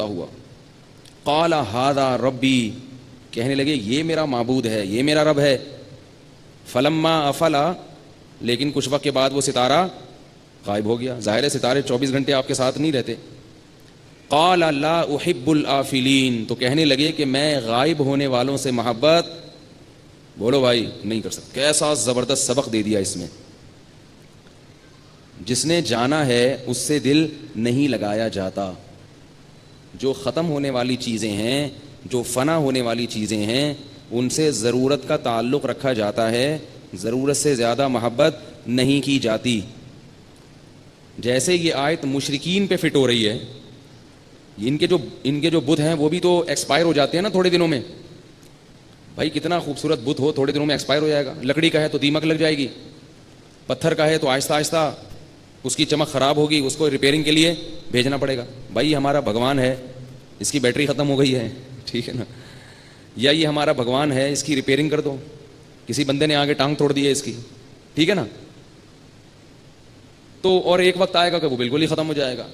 ہوا. قال ھذا ربی، کہنے لگے یہ میرا معبود ہے، یہ میرا رب ہے. فلما افلا، لیکن کچھ وقت کے بعد وہ ستارہ غائب ہو گیا. ظاہر ہے ستارے 24 گھنٹے آپ کے ساتھ نہیں رہتے. قال لا احب الآفلین، تو کہنے لگے کہ میں غائب ہونے والوں سے محبت، بولو بھائی، نہیں کر سکتا. کیسا زبردست سبق دے دیا اس میں. جس نے جانا ہے اس سے دل نہیں لگایا جاتا. جو ختم ہونے والی چیزیں ہیں، جو فنا ہونے والی چیزیں ہیں، ان سے ضرورت کا تعلق رکھا جاتا ہے، ضرورت سے زیادہ محبت نہیں کی جاتی. جیسے یہ آیت مشرکین پہ فٹ ہو رہی ہے. ان کے جو بت ہیں وہ بھی تو ایکسپائر ہو جاتے ہیں نا تھوڑے دنوں میں. بھائی کتنا خوبصورت بت ہو، تھوڑے دنوں میں ایکسپائر ہو جائے گا. لکڑی کا ہے تو دیمک لگ جائے گی، پتھر کا ہے تو آہستہ آہستہ اس کی چمک خراب ہوگی، اس کو ریپیئرنگ کے لیے بھیجنا پڑے گا. بھائی ہمارا بھگوان ہے، اس کی بیٹری ختم ہو گئی ہے، ٹھیک ہے نا، یا یہ ہمارا بھگوان ہے، اس کی ریپیئرنگ کر دو. کسی بندے نے آگے ٹانگ توڑ دی ہے اس کی، ٹھیک ہے نا، تو اور ایک وقت آئے گا کہ وہ بالکل ہی ختم ہو جائے گا.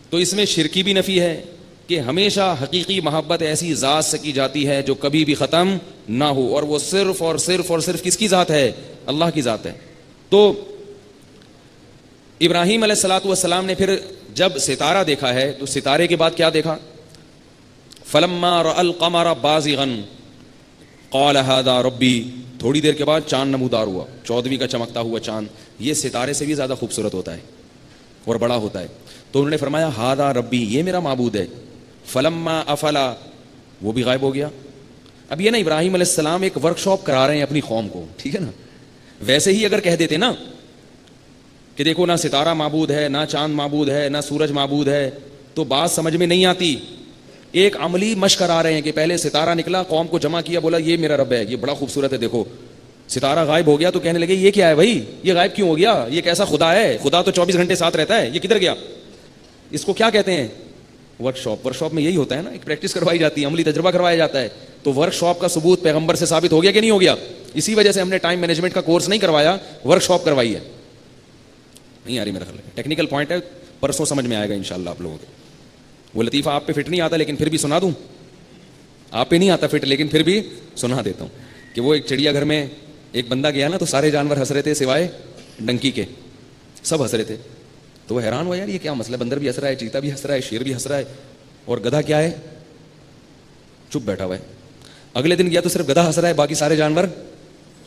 تو اس میں شرکی بھی نفی ہے کہ ہمیشہ حقیقی محبت ایسی ذات سے کی جاتی ہے جو کبھی بھی ختم نہ ہو، اور وہ صرف اور صرف اور صرف کس کی ذات ہے؟ اللہ کی ذات ہے. تو ابراہیم علیہ الصلوۃ والسلام نے پھر جب ستارہ دیکھا ہے تو ستارے کے بعد کیا دیکھا؟ فلما رأى القمر بازغا قال هذا ربی. تھوڑی دیر کے بعد چاند نمودار ہوا، 14ویں کا چمکتا ہوا چاند. یہ ستارے سے بھی زیادہ خوبصورت ہوتا ہے اور بڑا ہوتا ہے. تو انہوں نے فرمایا ھذا ربی، یہ میرا معبود ہے. فلما افلا، وہ بھی غائب ہو گیا. اب یہ نا ابراہیم علیہ السلام ایک ورک شاپ کرا رہے ہیں اپنی قوم کو، ٹھیک ہے نا. ویسے ہی اگر کہہ دیتے نا کہ دیکھو نہ ستارہ معبود ہے، نہ چاند معبود ہے، نہ سورج معبود ہے، تو بات سمجھ میں نہیں آتی. ایک عملی مشق کرا رہے ہیں کہ پہلے ستارہ نکلا، قوم کو جمع کیا، بولا یہ میرا رب ہے، یہ بڑا خوبصورت ہے. دیکھو ستارہ غائب ہو گیا تو کہنے لگے یہ کیا ہے بھائی، یہ غائب کیوں ہو گیا، یہ کیسا خدا ہے، خدا تو 24 گھنٹے ساتھ رہتا ہے، یہ کدھر گیا. اس کو کیا کہتے ہیں؟ Work shop. ورک شاپ میں یہی ہوتا ہے نا، ایک پریکٹس کروائی جاتی ہے، عملی تجربہ کروایا جاتا ہے. تو ورک شاپ کا ثبوت پیغمبر سے ثابت ہو گیا کہ نہیں ہو گیا؟ اسی وجہ سے ہم نے ٹائم مینجمنٹ کا کورس نہیں کروایا، ورک شاپ کروائی ہے. نہیں آ رہی میرا خیال ہے، ٹیکنیکل پوائنٹ ہے، پرسوں سمجھ میں آئے گا انشاءاللہ آپ لوگوں کو. وہ لطیفہ آپ پہ فٹ نہیں آتا لیکن پھر بھی سنا دوں. آپ پہ نہیں آتا فٹ لیکن پھر بھی سنا دیتا ہوں کہ وہ ایک چڑیا گھر میں ایک بندہ گیا نا، تو سارے جانور ہنس رہے تھے سوائے ڈنکی کے، سب ہنس رہے تھے. تو وہ حیران ہوا، یار یہ کیا مسئلہ، بندر بھی ہنس رہا ہے، چیتا بھی ہنس رہا ہے، شیر بھی ہنس رہا ہے، اور گدھا کیا ہے، چپ بیٹھا ہوا ہے. اگلے دن گیا تو صرف گدھا ہنس رہا ہے، باقی سارے جانور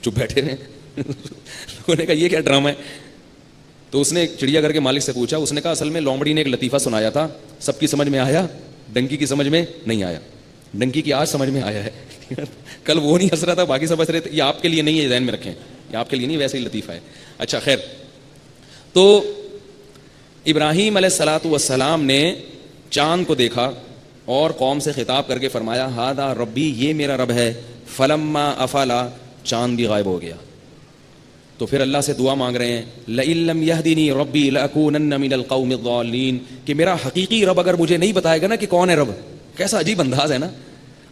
چپ بیٹھے ہیں. انہوں نے کہا یہ کیا ڈرامہ ہے. تو اس نے چڑیا گھر کے مالک سے پوچھا، اس نے کہا اصل میں لومڑی نے ایک لطیفہ سنایا تھا، سب کی سمجھ میں آیا، ڈنکی کی سمجھ میں نہیں آیا. ڈنکی کی آج سمجھ میں آیا ہے. کل وہ نہیں ہنس رہا تھا، باقی سب ہنس رہے تھے. یہ آپ کے لیے نہیں ہے، ذہن میں رکھیں، یہ آپ کے لیے نہیں، ویسے ہی لطیفہ ہے. اچھا خیر. تو ابراہیم علیہ الصلوۃ والسلام نے چاند کو دیکھا اور قوم سے خطاب کر کے فرمایا ھذا ربی، یہ میرا رب ہے. فلما افلا، چاند بھی غائب ہو گیا. تو پھر اللہ سے دعا مانگ رہے ہیں لئن لم یہدنی ربی لأکونن من القوم الضالین، کہ میرا حقیقی رب اگر مجھے نہیں بتائے گا نا کہ کون ہے رب. کیسا عجیب انداز ہے نا.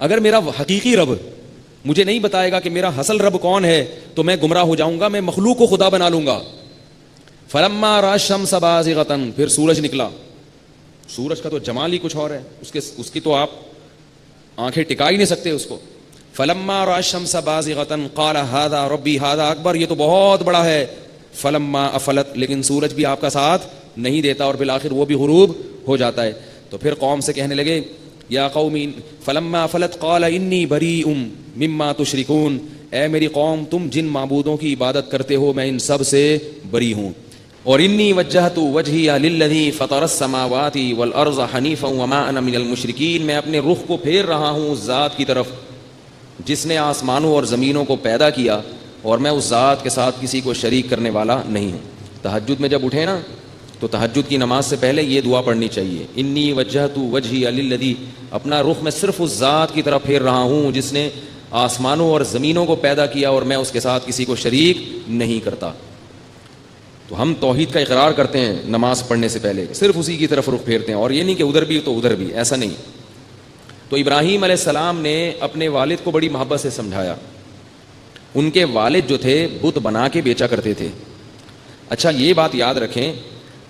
اگر میرا حقیقی رب مجھے نہیں بتائے گا کہ میرا حصل رب کون ہے تو میں گمراہ ہو جاؤں گا، میں مخلوق کو خدا بنا لوں گا. فلما رأى الشمس بازغة، پھر سورج نکلا. سورج کا تو جمال ہی کچھ اور ہے، اس کی تو آپ آنکھیں ٹکا ہی نہیں سکتے اس کو. فلما رأى الشمس بازغة قال هذا ربي هذا اکبر، یہ تو بہت بڑا ہے. فلما افلت، لیکن سورج بھی آپ کا ساتھ نہیں دیتا اور بالآخر وہ بھی غروب ہو جاتا ہے. تو پھر قوم سے کہنے لگے یا قوم فلما افلت قال انی بریء مما تشرکون، اے میری قوم تم جن معبودوں کی عبادت کرتے ہو میں ان سب سے بری ہوں. اور انی وجہت وجہی للذی فطر السماوات والارض حنیفا وما انا من المشرکین، میں اپنے رخ کو پھیر رہا ہوں اس ذات کی طرف جس نے آسمانوں اور زمینوں کو پیدا کیا، اور میں اس ذات کے ساتھ کسی کو شریک کرنے والا نہیں ہوں. تہجد میں جب اٹھے نا تو تہجد کی نماز سے پہلے یہ دعا پڑھنی چاہیے، انی وجہت وجہی للذی، اپنا رخ میں صرف اس ذات کی طرف پھیر رہا ہوں جس نے آسمانوں اور زمینوں کو پیدا کیا اور میں اس کے ساتھ کسی کو شریک نہیں کرتا. تو ہم توحید کا اقرار کرتے ہیں نماز پڑھنے سے پہلے، صرف اسی کی طرف رخ پھیرتے ہیں، اور یہ نہیں کہ ادھر بھی تو ادھر بھی، ایسا نہیں. تو ابراہیم علیہ السلام نے اپنے والد کو بڑی محبت سے سمجھایا. ان کے والد جو تھے بت بنا کے بیچا کرتے تھے. اچھا یہ بات یاد رکھیں،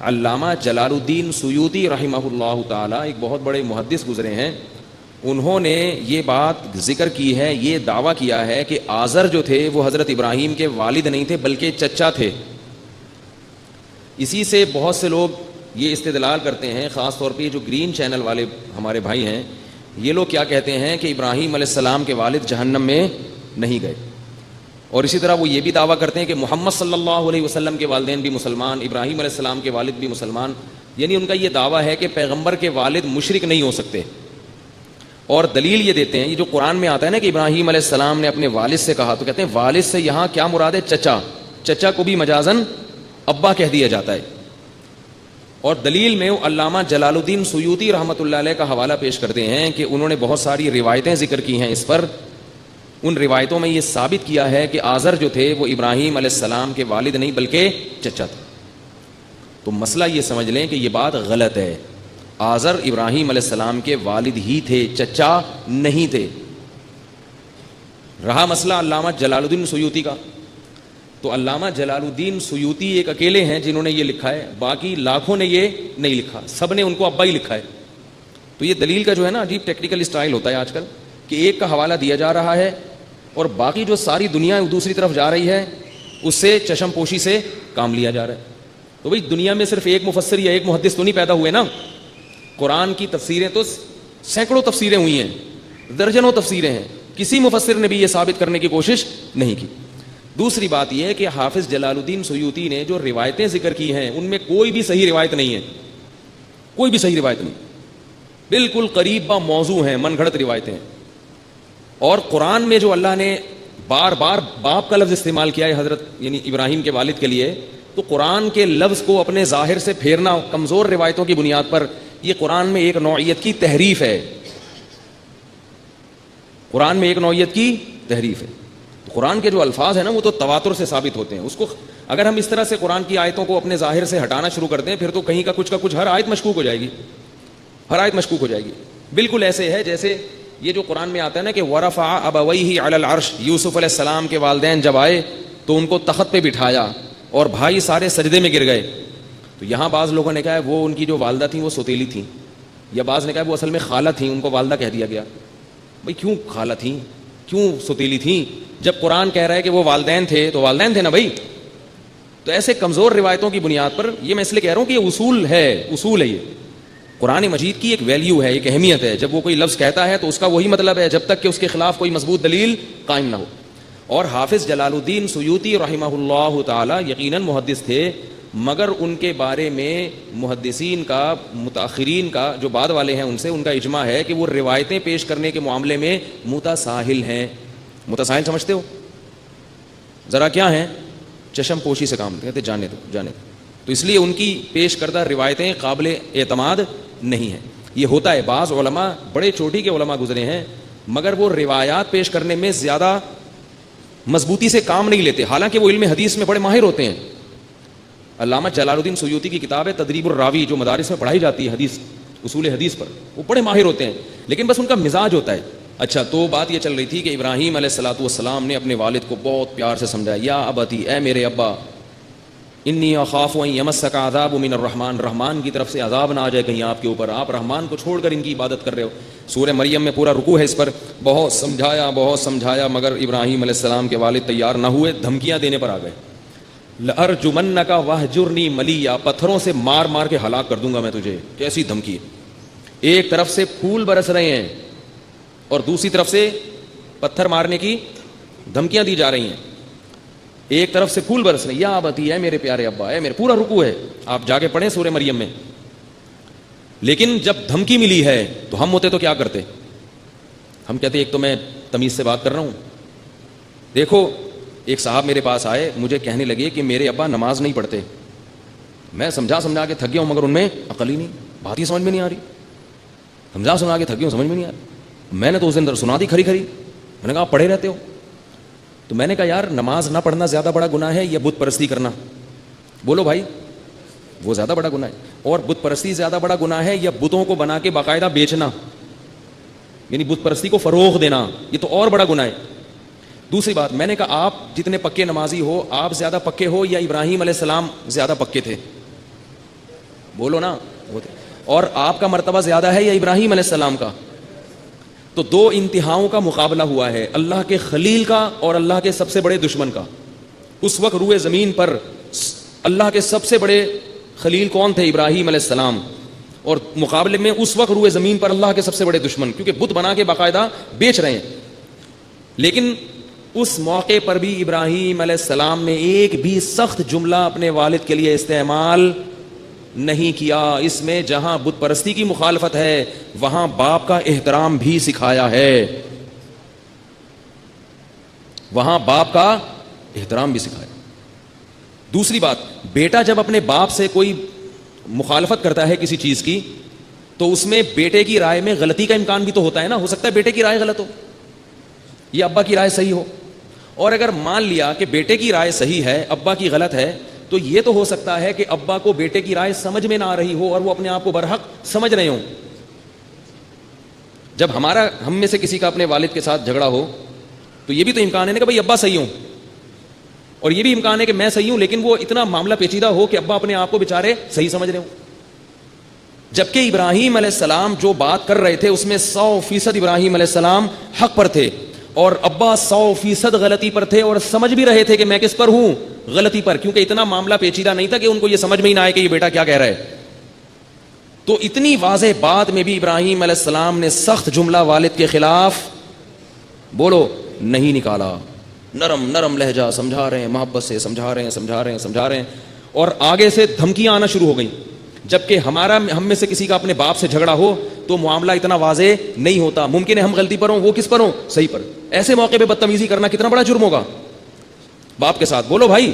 علامہ جلال الدین سیوطی رحمہ اللہ تعالی ایک بہت بڑے محدث گزرے ہیں، انہوں نے یہ بات ذکر کی ہے، یہ دعویٰ کیا ہے کہ آزر جو تھے وہ حضرت ابراہیم کے والد نہیں تھے بلکہ چچا تھے۔ اسی سے بہت سے لوگ یہ استدلال کرتے ہیں، خاص طور پہ جو گرین چینل والے ہمارے بھائی ہیں، یہ لوگ کیا کہتے ہیں کہ ابراہیم علیہ السلام کے والد جہنم میں نہیں گئے، اور اسی طرح وہ یہ بھی دعویٰ کرتے ہیں کہ محمد صلی اللہ علیہ وسلم کے والدین بھی مسلمان، ابراہیم علیہ السلام کے والد بھی مسلمان، یعنی ان کا یہ دعویٰ ہے کہ پیغمبر کے والد مشرک نہیں ہو سکتے۔ اور دلیل یہ دیتے ہیں، یہ جو قرآن میں آتا ہے نا کہ ابراہیم علیہ السلام نے اپنے والد سے کہا، تو کہتے ہیں والد سے یہاں کیا مراد ہے؟ چچا، چچا کو بھی مجازن ابا کہہ دیا جاتا ہے۔ اور دلیل میں علامہ جلال الدین سیوطی رحمۃ اللہ علیہ کا حوالہ پیش کرتے ہیں کہ انہوں نے بہت ساری روایتیں ذکر کی ہیں اس پر، ان روایتوں میں یہ ثابت کیا ہے کہ آزر جو تھے وہ ابراہیم علیہ السلام کے والد نہیں بلکہ چچا تھے۔ تو مسئلہ یہ سمجھ لیں کہ یہ بات غلط ہے، آزر ابراہیم علیہ السلام کے والد ہی تھے، چچا نہیں تھے۔ رہا مسئلہ علامہ جلال الدین سیوطی کا، تو علامہ جلال الدین سیوطی ایک اکیلے ہیں جنہوں نے یہ لکھا ہے، باقی لاکھوں نے یہ نہیں لکھا، سب نے ان کو ابا ہی لکھا ہے۔ تو یہ دلیل کا جو ہے نا عجیب ٹیکنیکل اسٹائل ہوتا ہے آج کل، کہ ایک کا حوالہ دیا جا رہا ہے اور باقی جو ساری دنیا دوسری طرف جا رہی ہے اس سے چشم پوشی سے کام لیا جا رہا ہے۔ تو بھئی دنیا میں صرف ایک مفسر یا ایک محدث تو نہیں پیدا ہوئے نا، قرآن کی تفسیریں تو سینکڑوں تفسیریں ہوئی ہیں، درجنوں تفسیریں ہیں، کسی مفسر نے بھی یہ ثابت کرنے کی کوشش نہیں کی۔ دوسری بات یہ ہے کہ حافظ جلال الدین سیوطی نے جو روایتیں ذکر کی ہیں ان میں کوئی بھی صحیح روایت نہیں ہے، کوئی بھی صحیح روایت نہیں، بالکل قریب با موضوع ہیں، من گھڑت روایتیں ہیں۔ اور قرآن میں جو اللہ نے بار بار باپ کا لفظ استعمال کیا ہے حضرت یعنی ابراہیم کے والد کے لیے، تو قرآن کے لفظ کو اپنے ظاہر سے پھیرنا کمزور روایتوں کی بنیاد پر، یہ قرآن میں ایک نوعیت کی تحریف ہے، قرآن میں ایک نوعیت کی تحریف ہے۔ تو قرآن کے جو الفاظ ہیں نا وہ تو تواتر سے ثابت ہوتے ہیں، اس کو اگر ہم اس طرح سے قرآن کی آیتوں کو اپنے ظاہر سے ہٹانا شروع کر دیں پھر تو کہیں کا کچھ ہر آیت مشکوک ہو جائے گی، ہر آیت مشکوک ہو جائے گی۔ بالکل ایسے ہے جیسے یہ جو قرآن میں آتا ہے نا کہ ورفع ابویہ علی العرش، یوسف علیہ السلام کے والدین جب آئے تو ان کو تخت پہ بٹھایا اور بھائی سارے سجدے میں گر گئے۔ تو یہاں بعض لوگوں نے کہا ہے وہ ان کی جو والدہ تھیں وہ سوتیلی تھیں، یا بعض نے کہا وہ اصل میں خالہ تھیں، ان کو والدہ کہہ دیا گیا۔ بھائی کیوں خالہ تھیں، کیوں سوتیلی تھیں؟ جب قرآن کہہ رہا ہے کہ وہ والدین تھے تو والدین تھے نا بھائی۔ تو ایسے کمزور روایتوں کی بنیاد پر یہ میں اس لیے کہہ رہا ہوں کہ یہ اصول ہے، یہ قرآن مجید کی ایک ویلیو ہے، ایک اہمیت ہے۔ جب وہ کوئی لفظ کہتا ہے تو اس کا وہی مطلب ہے جب تک کہ اس کے خلاف کوئی مضبوط دلیل قائم نہ ہو۔ اور حافظ جلال الدین سیوطی رحمہ اللہ تعالی یقیناً محدث تھے، مگر ان کے بارے میں محدثین کا، متاخرین کا، جو بعد والے ہیں ان سے، ان کا اجماع ہے کہ وہ روایتیں پیش کرنے کے معاملے میں متساہل ہیں۔ متساہل سمجھتے ہو؟ ذرا کیا ہیں؟ چشم پوشی سے کام کہتے، جانے دو۔ تو اس لیے ان کی پیش کردہ روایتیں قابل اعتماد نہیں ہیں۔ یہ ہوتا ہے، بعض علماء بڑے چوٹی کے علماء گزرے ہیں مگر وہ روایات پیش کرنے میں زیادہ مضبوطی سے کام نہیں لیتے، حالانکہ وہ علم حدیث میں بڑے ماہر ہوتے ہیں۔ علامہ جلال الدین سیوطی کی کتاب ہے تدریب الراوی، جو مدارس میں پڑھائی جاتی ہے حدیث، اصول حدیث پر، وہ بڑے ماہر ہوتے ہیں، لیکن بس ان کا مزاج ہوتا ہے۔ اچھا، تو بات یہ چل رہی تھی کہ ابراہیم علیہ الصلوۃ والسلام نے اپنے والد کو بہت پیار سے سمجھایا، یا ابتی، اے میرے ابا، انی اخاف ان یمسک عذاب من الرحمن، رحمان کی طرف سے عذاب نہ آ جائے کہیں آپ کے اوپر، آپ رحمان کو چھوڑ کر ان کی عبادت کر رہے ہو۔ سورہ مریم میں پورا رکوع ہے اس پر، بہت سمجھایا مگر ابراہیم علیہ السلام کے والد تیار نہ ہوئے، دھمکیاں دینے پر آ گئے۔ لَأَرْجُمَنَّكَ وَاهْجُرْنِي مَلِيًّا، پتھروں سے مار مار کے ہلاک کر دوں گا میں تجھے۔ کیسی دھمکی! ایک طرف سے پھول برس رہے ہیں اور دوسری طرف سے پتھر مارنے کی دھمکیاں دی جا رہی ہیں۔ ایک طرف سے پھول برس رہے ہیں، یا ابتی، اے میرے پیارے ابا، اے میرے، پورا رکوع ہے، آپ جا کے پڑھیں سورہ مریم میں۔ لیکن جب دھمکی ملی ہے تو ہم ہوتے تو کیا کرتے؟ ہم کہتے ایک تو میں تمیز سے بات کر رہا ہوں۔ دیکھو، ایک صاحب میرے پاس آئے، مجھے کہنے لگے کہ میرے ابا نماز نہیں پڑھتے۔ میں سمجھا کے تھک گیا ہوں مگر ان میں عقل ہی نہیں، بات ہی سمجھ میں نہیں آ رہی، سمجھا کے تھک گیا ہوں، سمجھ میں نہیں آ رہی۔ میں نے تو اس دن سنا دی کھری، میں نے کہا آپ پڑھے رہتے ہو۔ تو میں نے کہا یار، نماز نہ پڑھنا زیادہ بڑا گناہ ہے یا بت پرستی کرنا؟ بولو بھائی، وہ زیادہ بڑا گناہ ہے۔ اور بت پرستی زیادہ بڑا گناہ ہے یا بتوں کو بنا کے باقاعدہ بیچنا، یعنی بت پرستی کو فروغ دینا، یہ تو اور بڑا گناہ ہے۔ دوسری بات، میں نے کہا آپ جتنے پکے نمازی ہو، آپ زیادہ پکے ہو یا ابراہیم علیہ السلام زیادہ پکے تھے؟ بولو نا. اور آپ کا مرتبہ زیادہ ہے یا ابراہیم علیہ السلام کا؟ تو دو انتہاؤں کا مقابلہ ہوا ہے، اللہ کے خلیل کا اور اللہ کے سب سے بڑے دشمن کا. اس وقت روئے زمین پر اللہ کے سب سے بڑے خلیل کون تھے؟ ابراہیم علیہ السلام. اور مقابلے میں اس وقت روئے زمین پر اللہ کے سب سے بڑے دشمن، کیونکہ بت بنا کے باقاعدہ بیچ رہے ہیں. لیکن اس موقع پر بھی ابراہیم علیہ السلام نے ایک بھی سخت جملہ اپنے والد کے لیے استعمال نہیں کیا. اس میں جہاں بت پرستی کی مخالفت ہے وہاں باپ کا احترام بھی سکھایا ہے، وہاں باپ کا احترام بھی سکھایا. دوسری بات، بیٹا جب اپنے باپ سے کوئی مخالفت کرتا ہے کسی چیز کی تو اس میں بیٹے کی رائے میں غلطی کا امکان بھی تو ہوتا ہے نا. ہو سکتا ہے بیٹے کی رائے غلط ہو یا ابا کی رائے صحیح ہو. اور اگر مان لیا کہ بیٹے کی رائے صحیح ہے ابا کی غلط ہے تو یہ تو ہو سکتا ہے کہ ابا کو بیٹے کی رائے سمجھ میں نہ آ رہی ہو اور وہ اپنے آپ کو برحق سمجھ رہے ہوں. جب ہم میں سے کسی کا اپنے والد کے ساتھ جھگڑا ہو تو یہ بھی تو امکان ہے نا کہ بھائی ابا صحیح ہوں، اور یہ بھی امکان ہے کہ میں صحیح ہوں، لیکن وہ اتنا معاملہ پیچیدہ ہو کہ ابا اپنے آپ کو بیچارے صحیح سمجھ رہے ہوں. جبکہ ابراہیم علیہ السلام جو بات کر رہے تھے اس میں 100% ابراہیم علیہ السلام حق پر تھے اور ابا 100% غلطی پر تھے، اور سمجھ بھی رہے تھے کہ میں کس پر ہوں؟ غلطی پر، کیونکہ اتنا معاملہ پیچیدہ نہیں تھا کہ ان کو یہ سمجھ میں ہی نہ آئے کہ یہ بیٹا کیا کہہ رہا ہے. تو اتنی واضح بات میں بھی ابراہیم علیہ السلام نے سخت جملہ والد کے خلاف بولو نہیں نکالا. نرم نرم لہجہ سمجھا رہے ہیں، محبت سے سمجھا رہے ہیں اور آگے سے دھمکیاں آنا شروع ہو گئیں. جبکہ ہم میں سے کسی کا اپنے باپ سے جھگڑا ہو تو معاملہ اتنا واضح نہیں ہوتا. ممکن ہے ہم غلطی پر ہوں، وہ کس پر ہوں؟ صحیح پر. ایسے موقع پہ بدتمیزی کرنا کتنا بڑا جرم ہوگا باپ کے ساتھ. بولو بھائی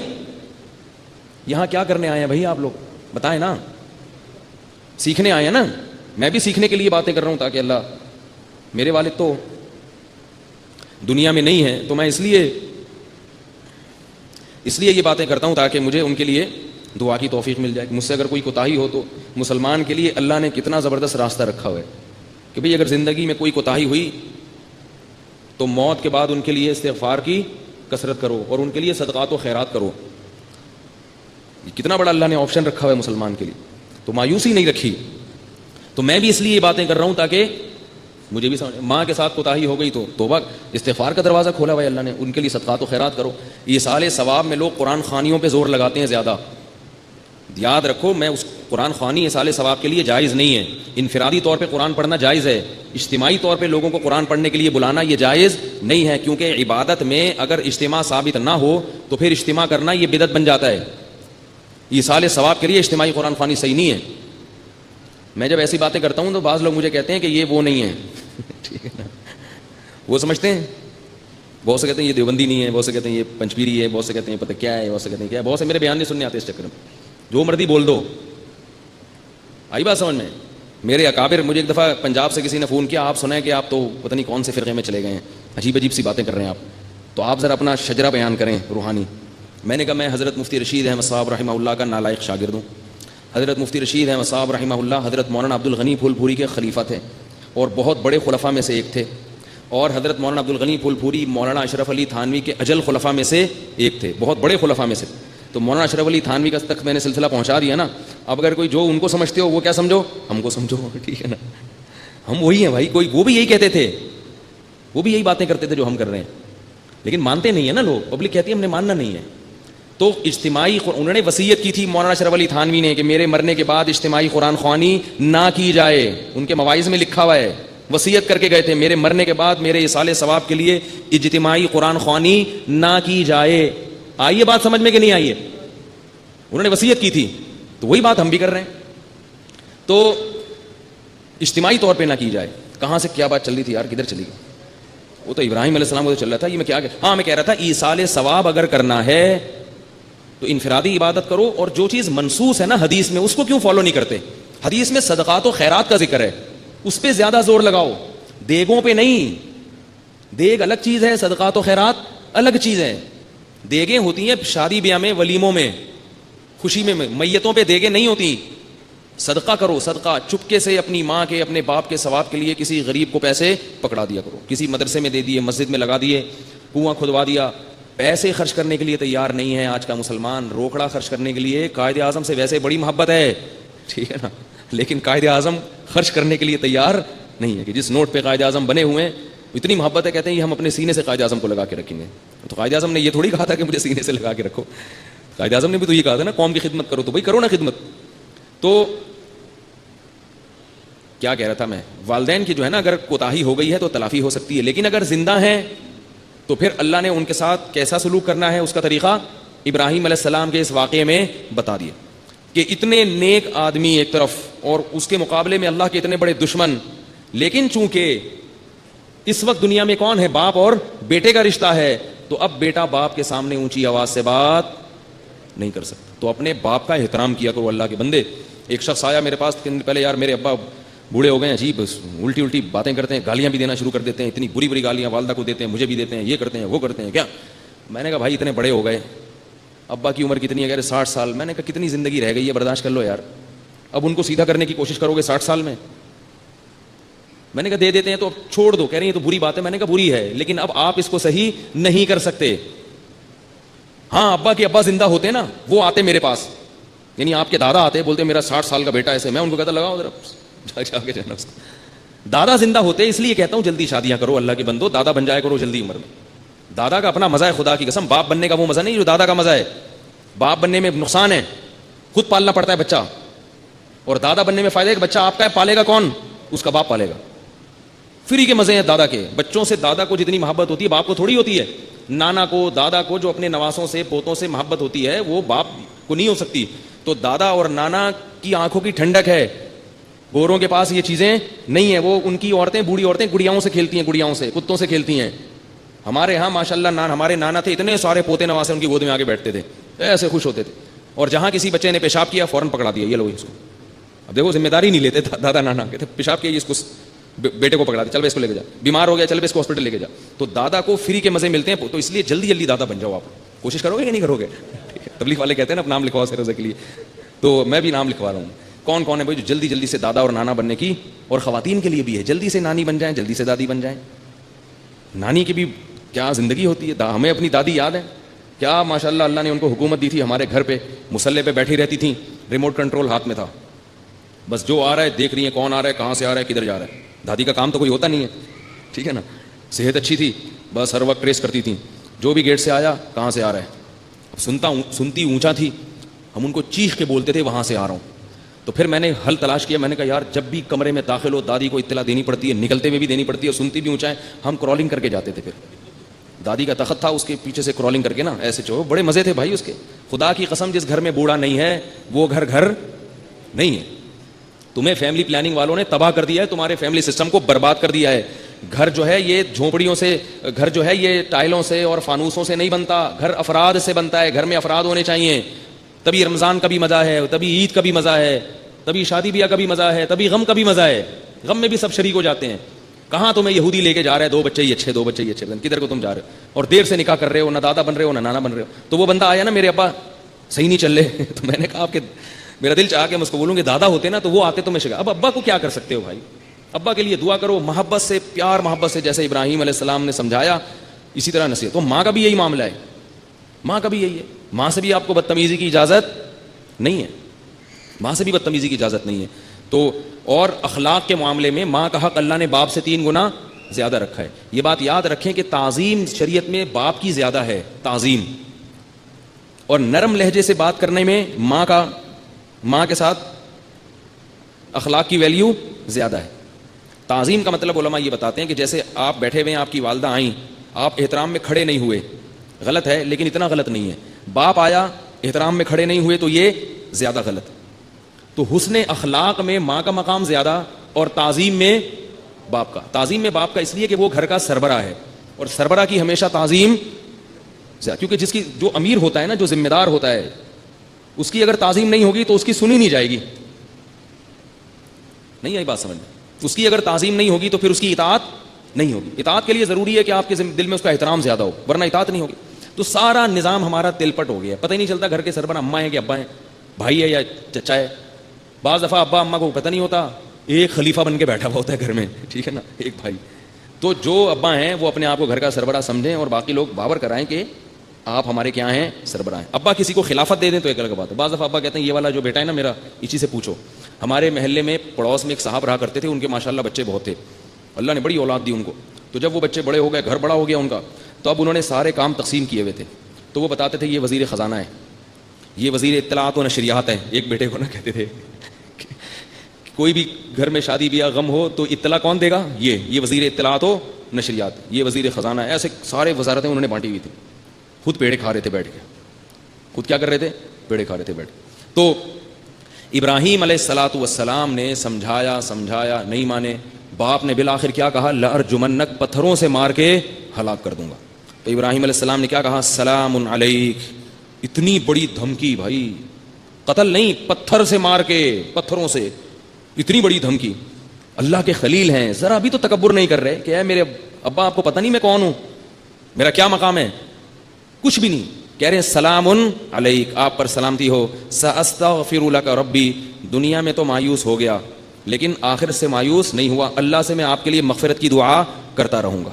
یہاں کیا کرنے آئے ہیں بھائی آپ لوگ؟ بتائیں نا. سیکھنے آئے ہیں نا. میں بھی سیکھنے کے لیے باتیں کر رہا ہوں تاکہ اللہ، میرے والد تو دنیا میں نہیں ہے تو میں اس لیے یہ باتیں کرتا ہوں تاکہ مجھے ان کے لیے دعا کی توفیق مل جائے. مجھ سے اگر کوئی کوتاہی ہو تو مسلمان کے لیے اللہ نے کتنا زبردست راستہ رکھا ہوا ہے کہ بھئی اگر زندگی میں کوئی کوتاہی ہوئی تو موت کے بعد ان کے لیے استغفار کی کثرت کرو اور ان کے لیے صدقات و خیرات کرو. کتنا بڑا اللہ نے آپشن رکھا ہوا ہے مسلمان کے لیے، تو مایوسی نہیں رکھی. تو میں بھی اس لیے یہ باتیں کر رہا ہوں تاکہ مجھے بھی سمجھ. ماں کے ساتھ کوتاہی ہو گئی تو توبہ استغفار کا دروازہ کھولا ہوا ہے اللہ نے، ان کے لیے صدقات و خیرات کرو. ایصال ثواب میں لوگ قرآن خوانیوں پہ زور لگاتے ہیں زیادہ. یاد رکھو، میں اس قرآن خوانی ایصال ثواب کے لیے جائز نہیں ہے. انفرادی طور پہ قرآن پڑھنا جائز ہے، اجتماعی طور پہ لوگوں کو قرآن پڑھنے کے لیے بلانا یہ جائز نہیں ہے، کیونکہ عبادت میں اگر اجتماع ثابت نہ ہو تو پھر اجتماع کرنا یہ بدعت بن جاتا ہے. ایصال ثواب کے لیے اجتماعی قرآن خوانی صحیح نہیں ہے. میں جب ایسی باتیں کرتا ہوں تو بعض لوگ مجھے کہتے ہیں کہ یہ وہ نہیں ہے ٹھیک ہے نا، وہ سمجھتے ہیں. بہت سے کہتے ہیں یہ دیوبندی نہیں ہے، بہت سے کہتے ہیں یہ پنچپیری ہے، بہت سے کہتے ہیں پتہ کیا ہے، بہت سے کہتے ہیں کیا ہے. بہت سے میرے بیان نہیں سننے آتے اس چکر میں. جو مرضی بول دو. آئی بات سمجھ میں؟ میرے اکابر، مجھے ایک دفعہ پنجاب سے کسی نے فون کیا، آپ سنیں کہ آپ تو پتہ نہیں کون سے فرقے میں چلے گئے ہیں، عجیب عجیب سی باتیں کر رہے ہیں آپ، تو آپ ذرا اپنا شجرہ بیان کریں روحانی. میں نے کہا میں حضرت مفتی رشید احمد صاحب رحمہ اللہ کا نالائق شاگرد ہوں. حضرت مفتی رشید احمد صاحب رحمہ اللہ حضرت مولانا عبد الغنی پھول پوری کے خلیفہ تھے اور بہت بڑے خلفاء میں سے ایک تھے. اور حضرت مولانا عبد الغنی پھول پوری مولانا اشرف علی تھانوی کے اجل خلفاء میں سے ایک تھے، بہت بڑے خلفاء میں سے. تو مولانا اشرف علی تھانوی کا تک میں نے سلسلہ پہنچا دیا نا. اب اگر کوئی جو ان کو سمجھتے ہو وہ کیا سمجھو، ہم کو سمجھو، ٹھیک ہے نا. ہم وہی ہیں بھائی. کوئی وہ بھی یہی کہتے تھے، وہ بھی یہی باتیں کرتے تھے جو ہم کر رہے ہیں، لیکن مانتے نہیں ہیں نا لوگ. پبلک کہتی ہے ہم نے ماننا نہیں ہے. تو اجتماعی انہوں نے وصیت کی تھی مولانا اشرف علی تھانوی نے کہ میرے مرنے کے بعد اجتماعی قرآن خوانی نہ کی جائے. ان کے مواعظ میں لکھا ہوا ہے، وصیت کر کے گئے تھے میرے مرنے کے بعد میرے ایصال ثواب کے لیے اجتماعی قرآن خوانی نہ کی جائے. آئیے بات سمجھ میں کہ نہیں آئیے؟ انہوں نے وصیت کی تھی تو وہی بات ہم بھی کر رہے ہیں. تو اجتماعی طور پہ نہ کی جائے. کہاں سے کیا بات چل رہی تھی یار، کدھر چلی گئی؟ وہ تو ابراہیم علیہ السلام کو تو چل رہا تھا. یہ میں کیا ہاں میں کہہ رہا تھا ایصال ثواب اگر کرنا ہے تو انفرادی عبادت کرو، اور جو چیز منسوس ہے نا حدیث میں اس کو کیوں فالو نہیں کرتے؟ حدیث میں صدقات و خیرات کا ذکر ہے، اس پہ زیادہ زور لگاؤ، دیگوں پہ نہیں. دیگ الگ چیز ہے، صدقات و خیرات الگ چیز ہے. دیگیں ہوتی ہیں شادی بیاہ میں، ولیموں میں، خوشی میں. میتوں پہ دیگیں نہیں ہوتی. صدقہ کرو، صدقہ چپکے سے اپنی ماں کے اپنے باپ کے ثواب کے لیے کسی غریب کو پیسے پکڑا دیا کرو، کسی مدرسے میں دے دیے، مسجد میں لگا دیے، کنواں کھدوا دیا. پیسے خرچ کرنے کے لیے تیار نہیں ہے آج کا مسلمان. روکڑا خرچ کرنے کے لیے قائد اعظم سے ویسے بڑی محبت ہے، ٹھیک ہے نا, لیکن قائد اعظم خرچ کرنے کے لیے تیار نہیں ہے کہ جس نوٹ پہ قائد اعظم بنے ہوئے ہیں اتنی محبت ہے, کہتے ہیں یہ ہم اپنے سینے سے قائد اعظم کو لگا کے رکھیں گے. تو قائد اعظم نے یہ تھوڑی کہا تھا کہ مجھے سینے سے لگا کے رکھو, قائد اعظم نے بھی تو یہ کہا تھا نا قوم کی خدمت کرو, تو بھائی کرو نا خدمت. تو کیا کہہ رہا تھا میں, والدین کی جو ہے نا اگر کوتاہی ہو گئی ہے تو تلافی ہو سکتی ہے, لیکن اگر زندہ ہیں تو پھر اللہ نے ان کے ساتھ کیسا سلوک کرنا ہے اس کا طریقہ ابراہیم علیہ السلام کے اس واقعے میں بتا دیا کہ اتنے نیک آدمی ایک طرف اور اس کے مقابلے میں اللہ کے اتنے بڑے دشمن, لیکن چونکہ اس وقت دنیا میں کون ہے, باپ اور بیٹے کا رشتہ ہے, تو اب بیٹا باپ کے سامنے اونچی آواز سے بات نہیں کر سکتا, تو اپنے باپ کا احترام کیا کرو اللہ کے بندے. ایک شخص آیا میرے پاس پہلے, یار میرے ابا بوڑھے ہو گئے ہیں, عجیب الٹی الٹی باتیں کرتے ہیں, گالیاں بھی دینا شروع کر دیتے ہیں, اتنی بری بری گالیاں والدہ کو دیتے ہیں, مجھے بھی دیتے ہیں, یہ کرتے ہیں وہ کرتے ہیں. کیا میں نے کہا بھائی اتنے بڑے ہو گئے, ابا کی عمر کتنی ہے, کہہ رہے 60 سال. میں نے کہا کتنی زندگی رہ گئی ہے, برداشت کر لو یار, اب ان کو سیدھا کرنے کی کوشش کرو گے 60 سال میں. میں نے کہا دے دیتے ہیں تو اب چھوڑ دو. کہہ رہی ہیں تو بری بات ہے. میں نے کہا بری ہے, لیکن اب آپ اس کو صحیح نہیں کر سکتے. ہاں ابا کے ابا زندہ ہوتے نا, وہ آتے میرے پاس, یعنی آپ کے دادا آتے, بولتے میرا 60 سال کا بیٹا ایسے, میں ان کو کہتا لگاؤ ذرا جا کے جانا. دادا زندہ ہوتے, اس لیے کہتا ہوں جلدی شادیاں کرو اللہ کے بندو, دادا بن جائے کرو جلدی عمر میں. دادا کا اپنا مزہ ہے, خدا کی قسم, باپ بننے کا وہ مزہ نہیں جو دادا کا مزہ ہے. باپ بننے میں نقصان ہے, خود پالنا پڑتا ہے بچہ, اور دادا بننے میں فائدہ ہے کہ بچہ آپ کا ہے, پالے گا کون, اس کا باپ پالے گا. فری کے مزے ہیں دادا کے. بچوں سے دادا کو جتنی محبت ہوتی ہے باپ کو تھوڑی ہوتی ہے. نانا کو, دادا کو جو اپنے نواسوں سے پوتوں سے محبت ہوتی ہے وہ باپ کو نہیں ہو سکتی. تو دادا اور نانا کی آنکھوں کی ٹھنڈک ہے, گوروں کے پاس یہ چیزیں نہیں ہیں. وہ ان کی عورتیں, بوڑھی عورتیں گڑیاؤں سے کھیلتی ہیں, گڑیاؤں سے, کتوں سے کھیلتی ہیں. ہمارے ہاں ماشاءاللہ ہمارے نانا تھے, اتنے سارے پوتے نواسے ان کی گود میں آگے بیٹھتے تھے, ایسے خوش ہوتے تھے. اور جہاں کسی بچے نے پیشاب کیا فوراً پکڑا دیا, یہ لو اس کو. اب دیکھو ذمہ داری نہیں لیتے دادا نانا, کہتے پیشاب کیا اس کو, بیٹے کو پکڑا دیا, چل بے اس کو لے کے جا, بیمار ہو گیا چل بے اس کو ہاسپٹل لے کے جا. تو دادا کو فری کے مزے ملتے ہیں, تو اس لیے جلدی جلدی دادا بن جاؤ. آپ کوشش کرو گے کہ نہیں کرو گے؟ تبلیغ والے کہتے ہیں نا نام لکھواؤ سروزے کے لیے, تو میں بھی نام لکھوا رہا ہوں. کون کون ہے بھائی جو جلدی جلدی سے دادا اور نانا بننے کی, اور خواتین کے لیے بھی ہے, جلدی سے نانی بن جائیں, جلدی سے دادی بن جائیں. نانی کی بھی کیا زندگی ہوتی ہے. ہمیں اپنی دادی یاد ہے کیا, ماشاءاللہ اللہ نے ان کو حکومت دی تھی ہمارے گھر پہ, مصلے پہ بیٹھی رہتی تھیں, ریموٹ کنٹرول ہاتھ میں تھا, بس جو آ رہا ہے دیکھ رہی ہیں, کون آ رہا ہے, کہاں سے آ رہا ہے, کدھر جا رہا ہے. دادی کا کام تو کوئی ہوتا نہیں ہے, ٹھیک ہے نا, صحت اچھی تھی, بس ہر وقت ٹریس کرتی تھیں, جو بھی گیٹ سے آیا کہاں سے آ رہا ہے. اب سنتی اونچا تھی, ہم ان کو چیخ کے بولتے تھے وہاں سے آ رہا ہوں. تو پھر میں نے حل تلاش کیا, میں نے کہا یار جب بھی کمرے میں داخل ہو دادی کو اطلاع دینی پڑتی ہے, نکلتے ہوئے بھی دینی پڑتی ہے, اور سنتی بھی اونچا ہے. ہم کرالنگ کر کے جاتے تھے, پھر دادی کا تخت تھا اس کے پیچھے سے کرالنگ کر کے نا ایسے چو, بڑے مزے تھے بھائی اس کے. خدا کی قسم جس گھر میں بوڑھا نہیں ہے وہ گھر نہیں ہے. تمہیں فیملی پلاننگ والوں نے تباہ کر دیا ہے, تمہارے فیملی سسٹم کو برباد کر دیا ہے. گھر جو ہے یہ جھونپڑیوں سے, گھر جو ہے یہ ٹائلوں سے اور فانوسوں سے نہیں بنتا, گھر افراد سے بنتا ہے. گھر میں افراد ہونے چاہیے, تبھی رمضان کا بھی مزہ ہے, تبھی عید کا بھی مزہ ہے, تبھی شادی بیاہ کا بھی مزہ ہے, تبھی غم کا بھی مزہ ہے. غم میں بھی سب شریک ہو جاتے ہیں. کہاں تمہیں یہودی لے کے جا رہا ہے, 2 بچے ہی اچھے, 2 بچے ہی اچھے, کدھر کو تم جا رہے ہو, اور دیر سے نکاح کر رہے ہو, نہ دادا بن رہے ہو نہ نانا بن رہے ہو. تو وہ بندہ آیا نا, میرے ابا صحیح نہیں چل رہے, تو میں نے کہا آپ کے, میرا دل چاہ کے میں اس کو بولوں کہ دادا ہوتے نا تو وہ آتے تو میں شکا. اب ابا کو کیا کر سکتے ہو بھائی, ابا کے لیے دعا کرو محبت سے, پیار محبت سے, جیسے ابراہیم علیہ السلام نے سمجھایا اسی طرح نصیحت. تو ماں کا بھی یہی معاملہ ہے, ماں کا بھی یہی ہے. ماں سے بھی آپ کو بدتمیزی کی اجازت نہیں ہے, ماں سے بھی بدتمیزی کی اجازت نہیں ہے. تو اور اخلاق کے معاملے میں ماں کا حق اللہ نے باپ سے 3 گنا زیادہ رکھا ہے. یہ بات یاد رکھیں کہ تعظیم شریعت میں باپ کی زیادہ ہے, تعظیم. اور نرم لہجے سے بات کرنے میں ماں کے ساتھ اخلاق کی ویلیو زیادہ ہے. تعظیم کا مطلب علماء یہ بتاتے ہیں کہ جیسے آپ بیٹھے ہوئے ہیں, آپ کی والدہ آئیں, آپ احترام میں کھڑے نہیں ہوئے, غلط ہے, لیکن اتنا غلط نہیں ہے. باپ آیا, احترام میں کھڑے نہیں ہوئے, تو یہ زیادہ غلط ہے. تو حسن اخلاق میں ماں کا مقام زیادہ, اور تعظیم میں باپ کا. تعظیم میں باپ کا اس لیے کہ وہ گھر کا سربراہ ہے, اور سربراہ کی ہمیشہ تعظیم زیادہ, کیونکہ جس کی جو امیر ہوتا ہے نا, جو ذمہ دار ہوتا ہے, اس کی اگر تعظیم نہیں ہوگی تو اس کی سنی نہیں جائے گی. نہیں آئی بات سمجھ میں؟ اس کی اگر تعظیم نہیں ہوگی تو پھر اس کی اطاعت نہیں ہوگی. اطاعت کے لیے ضروری ہے کہ آپ کے دل میں اس کا احترام زیادہ ہو, ورنہ اطاعت نہیں ہوگی. تو سارا نظام ہمارا تل پٹ ہو گیا ہے, پتہ ہی نہیں چلتا گھر کے سربراہ اماں ہیں کہ ابا ہیں, بھائی ہے یا چچا ہے. بعض دفعہ ابا اماں کو پتہ نہیں ہوتا, ایک خلیفہ بن کے بیٹھا ہوا ہوتا ہے گھر میں, ٹھیک ہے نا, ایک بھائی. تو جو ابا ہیں وہ اپنے آپ کو گھر کا سربراہ سمجھیں, اور باقی لوگ باور کرائیں کہ آپ ہمارے کیا ہیں؟ سربراہ ہیں. ابا کسی کو خلافت دے دیں تو ایک الگ بات ہے. بعض دفعہ ابا کہتے ہیں یہ والا جو بیٹا ہے نا میرا، اسی سے پوچھو. ہمارے محلے میں پڑوس میں ایک صاحب رہا کرتے تھے، ان کے ماشاءاللہ بچے بہت تھے، اللہ نے بڑی اولاد دی ان کو. تو جب وہ بچے بڑے ہو گئے، گھر بڑا ہو گیا ان کا، تو اب انہوں نے سارے کام تقسیم کیے ہوئے تھے. تو وہ بتاتے تھے یہ وزیر خزانہ ہے، یہ وزیر اطلاعات و نشریات ہے. ایک بیٹے کو نا کہتے تھے کوئی بھی گھر میں شادی بیاہ غم ہو تو اطلاع کون دے گا؟ یہ وزیر اطلاعات و نشریات، یہ وزیر خزانہ ہے. ایسے سارے وزارتیں انہوں نے بانٹی ہوئی تھی. خود پیڑے کھا رہے تھے بیٹھ کے. خود کیا کر رہے تھے؟ پیڑے کھا رہے تھے بیٹھ کے. تو ابراہیم علیہ الصلاۃ والسلام نے سمجھایا نہیں مانے. باپ نے بالآخر کیا کہا؟ لأرجمنک، پتھروں سے مار کے ہلاک کر دوں گا. تو ابراہیم علیہ السلام نے کیا کہا؟ سلام علیک. اتنی بڑی دھمکی بھائی، قتل نہیں، پتھر سے مار کے، پتھروں سے اتنی بڑی دھمکی. اللہ کے خلیل ہیں، ذرا بھی تو تکبر نہیں کر رہے کہ اے میرے ابا آپ کو پتہ نہیں میں کون ہوں، میرا کیا مقام ہے؟ کچھ بھی نہیں. کہہ رہے ہیں سلام علیک، آپ پر سلامتی ہو. ساستغفر لک ربی. دنیا میں تو مایوس ہو گیا لیکن آخر سے مایوس نہیں ہوا. اللہ سے میں آپ کے لیے مغفرت کی دعا کرتا رہوں گا.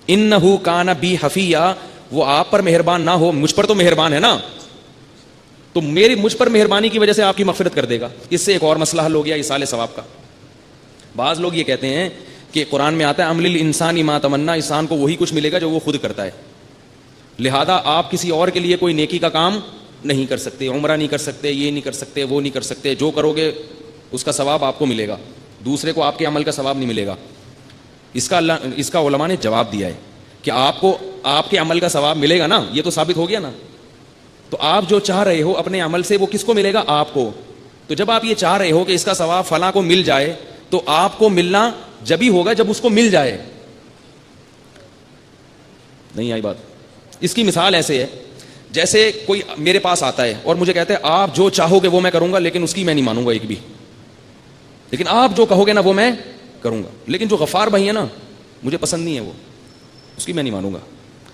انہ کان بی حفیہ، وہ آپ پر مہربان نہ ہو، مجھ پر تو مہربان ہے نا، تو مجھ پر مہربانی کی وجہ سے آپ کی مغفرت کر دے گا. اس سے ایک اور مسئلہ حل ہو گیا ایصال ثواب کا. بعض لوگ یہ کہتے ہیں کہ قرآن میں آتا ہے عمل الانسان ما تمنا، انسان کو وہی کچھ ملے گا جو وہ خود کرتا ہے، لہذا آپ کسی اور کے لیے کوئی نیکی کا کام نہیں کر سکتے، عمرہ نہیں کر سکتے، یہ نہیں کر سکتے، وہ نہیں کر سکتے. جو کرو گے اس کا ثواب آپ کو ملے گا، دوسرے کو آپ کے عمل کا ثواب نہیں ملے گا. اس کا علماء نے جواب دیا ہے کہ آپ کو آپ کے عمل کا ثواب ملے گا نا، یہ تو ثابت ہو گیا نا. تو آپ جو چاہ رہے ہو اپنے عمل سے وہ کس کو ملے گا؟ آپ کو. تو جب آپ یہ چاہ رہے ہو کہ اس کا ثواب فلاں کو مل جائے تو آپ کو ملنا جب ہی ہوگا جب اس کو مل جائے. نہیں آئی بات؟ اس کی مثال ایسے ہے جیسے کوئی میرے پاس آتا ہے اور مجھے کہتا ہے آپ جو چاہو گے وہ میں کروں گا، لیکن اس کی میں نہیں مانوں گا ایک بھی. لیکن آپ جو کہو گے نا وہ میں کروں گا. لیکن جو غفار بھائی ہے نا مجھے پسند نہیں ہے، وہ اس کی میں نہیں مانوں گا.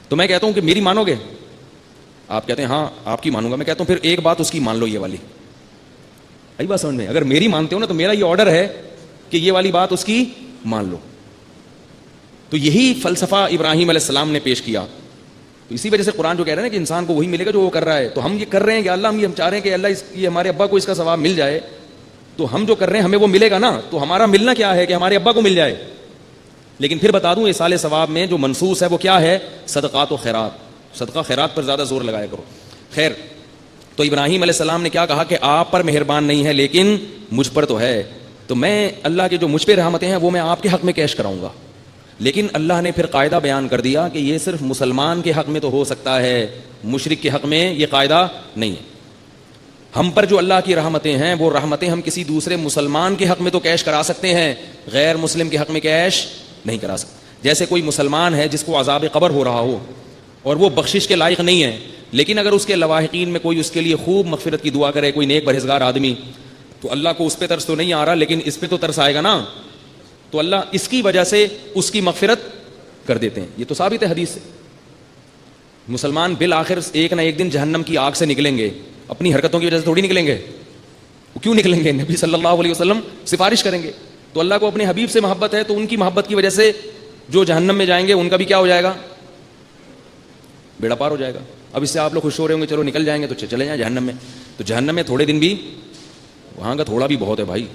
تو میں کہتا ہوں کہ میری مانو گے؟ آپ کہتے ہیں ہاں آپ کی مانوں گا. میں کہتا ہوں پھر ایک بات اس کی مان لو، یہ والی. آئی بات سمجھ میں؟ اگر میری مانتے ہو نا تو میرا یہ آرڈر ہے کہ یہ والی بات اس کی مان لو. تو یہی فلسفہ ابراہیم علیہ السلام نے پیش کیا. تو اسی وجہ سے قرآن جو کہہ رہا ہے نا کہ انسان کو وہی ملے گا جو وہ کر رہا ہے. تو ہم یہ کر رہے ہیں کہ اللہ ہم چاہ رہے ہیں کہ اللہ یہ ہمارے ابا کو اس کا ثواب مل جائے، تو ہم جو کر رہے ہیں ہمیں وہ ملے گا نا. تو ہمارا ملنا کیا ہے کہ ہمارے ابا کو مل جائے. لیکن پھر بتا دوں ایصال ثواب میں جو منصوص ہے وہ کیا ہے؟ صدقات و خیرات. صدقہ خیرات پر زیادہ زور لگایا کرو. خیر، تو ابراہیم علیہ السلام نے کیا کہا کہ آپ پر مہربان نہیں ہے لیکن مجھ پر تو ہے. تو میں اللہ کے جو مجھ پہ رحمتیں ہیں وہ میں آپ کے حق میں کیش کراؤں گا. لیکن اللہ نے پھر قاعدہ بیان کر دیا کہ یہ صرف مسلمان کے حق میں تو ہو سکتا ہے، مشرک کے حق میں یہ قاعدہ نہیں ہے. ہم پر جو اللہ کی رحمتیں ہیں وہ رحمتیں ہم کسی دوسرے مسلمان کے حق میں تو کیش کرا سکتے ہیں، غیر مسلم کے حق میں کیش نہیں کرا سکتے. جیسے کوئی مسلمان ہے جس کو عذاب قبر ہو رہا ہو اور وہ بخشش کے لائق نہیں ہے، لیکن اگر اس کے لواحقین میں کوئی اس کے لیے خوب مغفرت کی دعا کرے، کوئی نیک پرہیزگار آدمی، تو اللہ کو اس پہ ترس تو نہیں آ رہا لیکن اس پہ تو ترس آئے گا نا. تو اللہ اس کی وجہ سے اس کی مغفرت کر دیتے ہیں. یہ تو ثابت ہے حدیث سے. مسلمان بالآخر ایک نہ ایک دن جہنم کی آگ سے نکلیں گے، اپنی حرکتوں کی وجہ سے تھوڑی نکلیں گے. وہ کیوں نکلیں گے؟ نبی صلی اللہ علیہ وسلم سفارش کریں گے. تو اللہ کو اپنے حبیب سے محبت ہے تو ان کی محبت کی وجہ سے جو جہنم میں جائیں گے ان کا بھی کیا ہو جائے گا؟ بیڑا پار ہو جائے گا. اب اس سے آپ لوگ خوش ہو رہے ہوں گے چلو نکل جائیں گے تو چلے جائیں جہنم میں. تو جہنم میں تھوڑے دن بھی، وہاں کا تھوڑا بھی بہت ہے بھائی.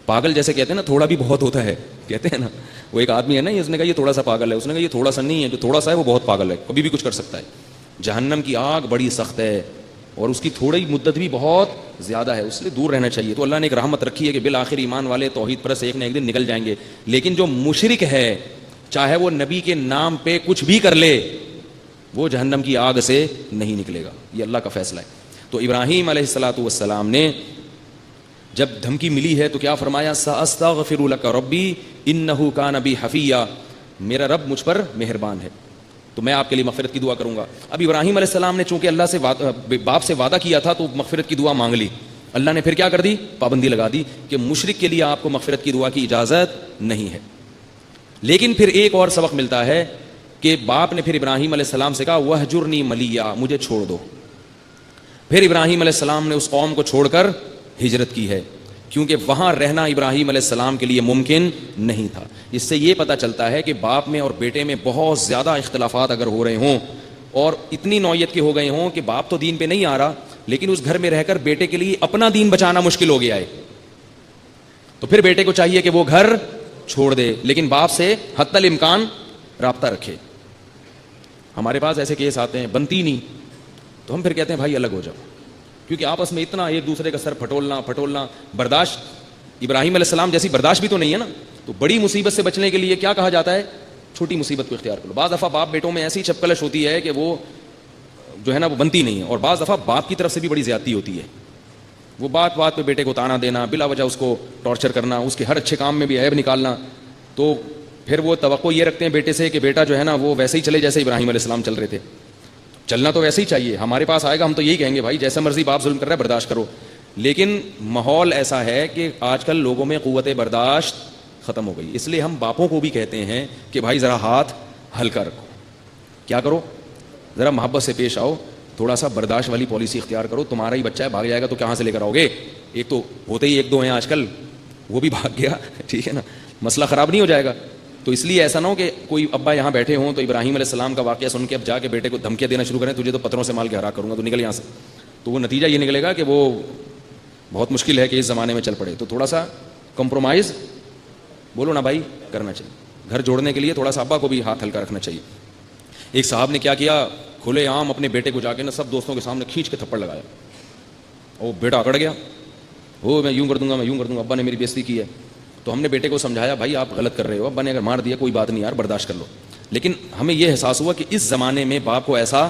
پاگل جیسے کہتے ہیں نا، تھوڑا بھی بہت ہوتا ہے، کہتے ہیں نا. وہ ایک آدمی ہے نا، اس نے کہا یہ تھوڑا سا پاگل ہے، اس نے کہا یہ تھوڑا سا نہیں ہے، جو تھوڑا سا ہے وہ بہت پاگل ہے، کبھی بھی کچھ کر سکتا ہے. جہنم کی آگ بڑی سخت ہے اور اس کی تھوڑی مدت بھی بہت زیادہ ہے، اس لیے دور رہنا چاہیے. تو اللہ نے ایک رحمت رکھی ہے کہ بالآخر ایمان والے توحید پرست ایک نہ ایک دن نکل جائیں گے. لیکن جو مشرک ہے چاہے وہ نبی کے نام پہ کچھ بھی کر لے وہ جہنم کی آگ سے نہیں نکلے گا. یہ اللہ کا فیصلہ ہے. تو ابراہیم علیہ الصلاۃ والسلام نے جب دھمکی ملی ہے تو کیا فرمایا؟ ساستغفر لک ربی انہ کان بی حفیہ، میرا رب مجھ پر مہربان ہے تو میں آپ کے لیے مغفرت کی دعا کروں گا. اب ابراہیم علیہ السلام نے چونکہ اللہ سے باپ سے وعدہ کیا تھا تو مغفرت کی دعا مانگ لی. اللہ نے پھر کیا کر دی؟ پابندی لگا دی کہ مشرک کے لیے آپ کو مغفرت کی دعا کی اجازت نہیں ہے. لیکن پھر ایک اور سبق ملتا ہے کہ باپ نے پھر ابراہیم علیہ السلام سے کہا وہجرنی ملیہ، مجھے چھوڑ دو. پھر ابراہیم علیہ السلام نے اس قوم کو چھوڑ کر ہجرت کی ہے کیونکہ وہاں رہنا ابراہیم علیہ السلام کے لیے ممکن نہیں تھا. اس سے یہ پتہ چلتا ہے کہ باپ میں اور بیٹے میں بہت زیادہ اختلافات اگر ہو رہے ہوں اور اتنی نوعیت کے ہو گئے ہوں کہ باپ تو دین پہ نہیں آ رہا لیکن اس گھر میں رہ کر بیٹے کے لیے اپنا دین بچانا مشکل ہو گیا ہے, تو پھر بیٹے کو چاہیے کہ وہ گھر چھوڑ دے لیکن باپ سے حتی الامکان رابطہ رکھے. ہمارے پاس ایسے کیس آتے ہیں بنتی نہیں, تو ہم پھر کہتے ہیں بھائی الگ ہو جاؤ, کیونکہ آپس میں اتنا ایک دوسرے کا سر پھٹولنا برداشت, ابراہیم علیہ السلام جیسی برداشت بھی تو نہیں ہے نا. تو بڑی مصیبت سے بچنے کے لیے کیا کہا جاتا ہے, چھوٹی مصیبت کو اختیار کرو. بعض دفعہ باپ بیٹوں میں ایسی چپکلش ہوتی ہے کہ وہ جو ہے نا وہ بنتی نہیں ہے, اور بعض دفعہ باپ کی طرف سے بھی بڑی زیادتی ہوتی ہے. وہ بات پہ بیٹے کو تانا دینا, بلا وجہ اس کو ٹارچر کرنا, اس کے ہر اچھے کام میں بھی عیب نکالنا. تو پھر وہ توقع یہ رکھتے ہیں بیٹے سے کہ بیٹا جو ہے نا وہ ویسے ہی چلے جیسے ابراہیم علیہ السلام چل رہے تھے. چلنا تو ویسے ہی چاہیے, ہمارے پاس آئے گا ہم تو یہی کہیں گے بھائی جیسا مرضی باپ ظلم کر رہا ہے برداشت کرو. لیکن ماحول ایسا ہے کہ آج کل لوگوں میں قوت برداشت ختم ہو گئی, اس لیے ہم باپوں کو بھی کہتے ہیں کہ بھائی ذرا ہاتھ ہلکا رکھو, کیا کرو, ذرا محبت سے پیش آؤ, تھوڑا سا برداشت والی پالیسی اختیار کرو. تمہارا ہی بچہ ہے, بھاگ جائے گا تو کہاں سے لے کر آؤ گے؟ ایک تو ہوتے ہی ایک دو ہیں آج کل, وہ بھی بھاگ گیا, ٹھیک ہے نا, مسئلہ خراب نہیں ہو جائے گا. تو اس لیے ایسا نہ ہو کہ کوئی ابا یہاں بیٹھے ہوں تو ابراہیم علیہ السلام کا واقعہ سن کے اب جا کے بیٹے کو دھمکیاں دینا شروع کریں, تجھے تو پتھروں سے مال کے ہرا کروں گا, تو نکل یہاں سے. تو وہ نتیجہ یہ نکلے گا کہ وہ بہت مشکل ہے کہ اس زمانے میں چل پڑے. تو تھوڑا سا کمپرومائز بولو نا بھائی کرنا چاہیے. گھر جوڑنے کے لیے تھوڑا سا ابا کو بھی ہاتھ ہلکا رکھنا چاہیے. ایک صاحب نے کیا کیا, کھلے عام اپنے بیٹے کو جا کے نا سب دوستوں کے سامنے کھینچ کے تھپڑ لگایا. وہ بیٹا اکڑ گیا, وہ میں یوں کر دوں گا, ابا نے میری بےزتی کی ہے. تو ہم نے بیٹے کو سمجھایا بھائی آپ غلط کر رہے ہو, ابا نے اگر مار دیا کوئی بات نہیں یار برداشت کر لو. لیکن ہمیں یہ احساس ہوا کہ اس زمانے میں باپ کو ایسا